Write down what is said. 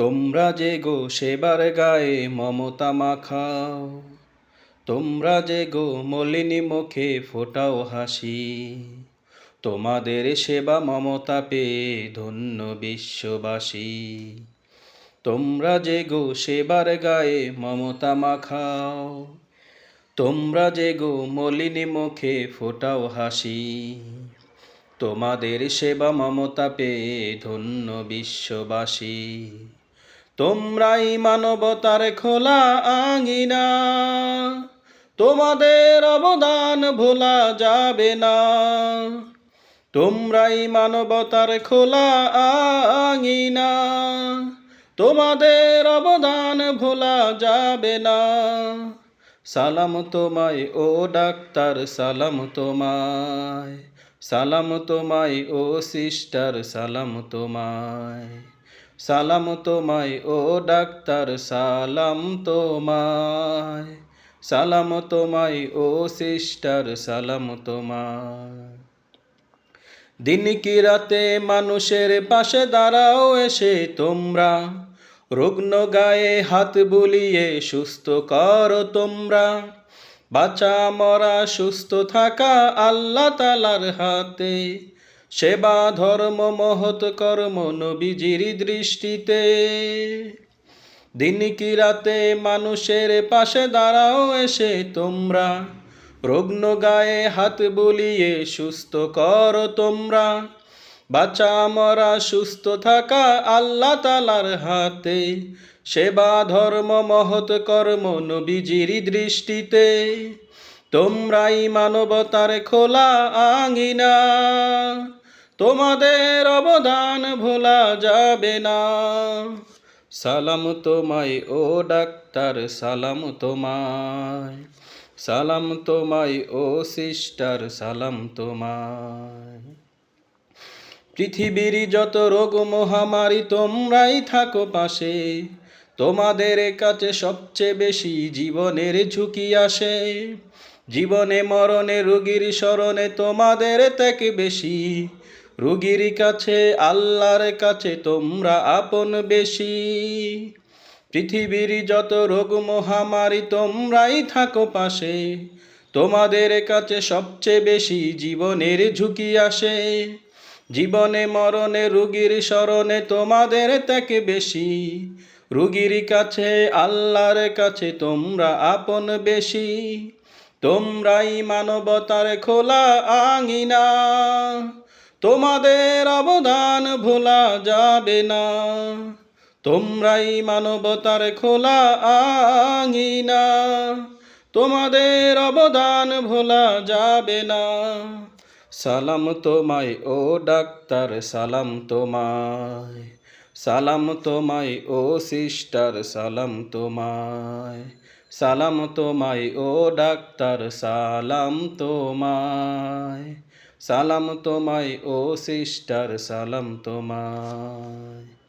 তোমরা যে গো সেবার গায়ে মমতা মাখাও, তোমরা যে গো মলিনী মুখে ফোটাও হাসি। তোমাদের সেবা মমতা পেয়ে ধন্য বিশ্ববাসী। তোমরা যে গো সেবার গায়ে মমতা মাখাও, তোমরা যে গো মলিনী মুখে ফোটাও হাসি। তোমাদের সেবা মমতা পেয়ে ধন্য বিশ্ববাসী। তোমরাই মানবতার খোলা আঙিনা, তোমাদের অবদান ভোলা যাবে না। তোমরাই মানবতার খোলা আঙিনা, তোমাদের অবদান ভোলা যাবে না। সালাম তোমায় ও ডাক্তার, সালাম তোমায়, সালাম তোমায় ও সিস্টার, সালাম তোমায়, সালাম তোমায় ও ডাক্তার, সালাম তোমায়, সালাম তোমায় ও সিস্টার, সালাম তোমায়। দিন কি রাতে মানুষের পাশে দাঁড়াও এসে তোমরা, রুগ্ন গায়ে হাত বুলিয়ে সুস্থ করো তোমরা। বাঁচা মরা সুস্থ থাকা আল্লাহ তাআলার হাতে, সেবা ধর্ম মহৎ কর্ম নবীজির দৃষ্টিতে। দিন কি রাতে মানুষের পাশে দাঁড়াও এসে তোমরা, রুগ্ন গায়ে হাত বুলিয়ে সুস্থ করো তোমরা। বাঁচা মরা সুস্থ থাকা আল্লাহ তাআলার হাতে, সেবা ধর্ম মহৎ কর্ম নবীজির দৃষ্টিতে। তোমরাই মানবতার খোলা আঙিনা, তোমাদের অবদান ভোলা যাবে না। সালাম তোমায় ও ডাক্তার, সালাম তোমায়, সালাম তোমায় ও সিস্টার, সালাম তোমায়। পৃথিবীর যত রোগ মহামারী তোমরাই থাকো পাশে, তোমাদের কাছে সবচেয়ে বেশি জীবনের ঝুঁকি আসে। জীবনে মরণে রোগীর স্মরণে তোমাদের থেকে বেশি, রোগীর কাছে আল্লাহর কাছে তোমরা আপন বেশি। পৃথিবীর যত রোগ মহামারী তোমরাই থাকো পাশে, তোমাদের কাছে সবচেয়ে বেশি জীবনের ঝুঁকি আসে। জীবনে মরণে রোগীর স্মরণে তোমাদের থেকে বেশি, রোগীর কাছে আল্লাহর কাছে তোমরা আপন বেশি। তোমরাই মানবতার খোলা আঙিনা, তোমাদের অবদান ভোলা যাবে না। তোমরাই মানবতার খোলা আঙিনা, তোমাদের অবদান ভোলা যাবে না। সালাম তোমায় ও ডাক্তার, সালাম তোমায়, সালাম তোমায় ও সিস্টার, সালাম তোমায়, সালাম তোমায় ও ডাক্তার, সালাম তোমায়, সালাম তোমায় ও সিস্টার, সালাম তোমায়।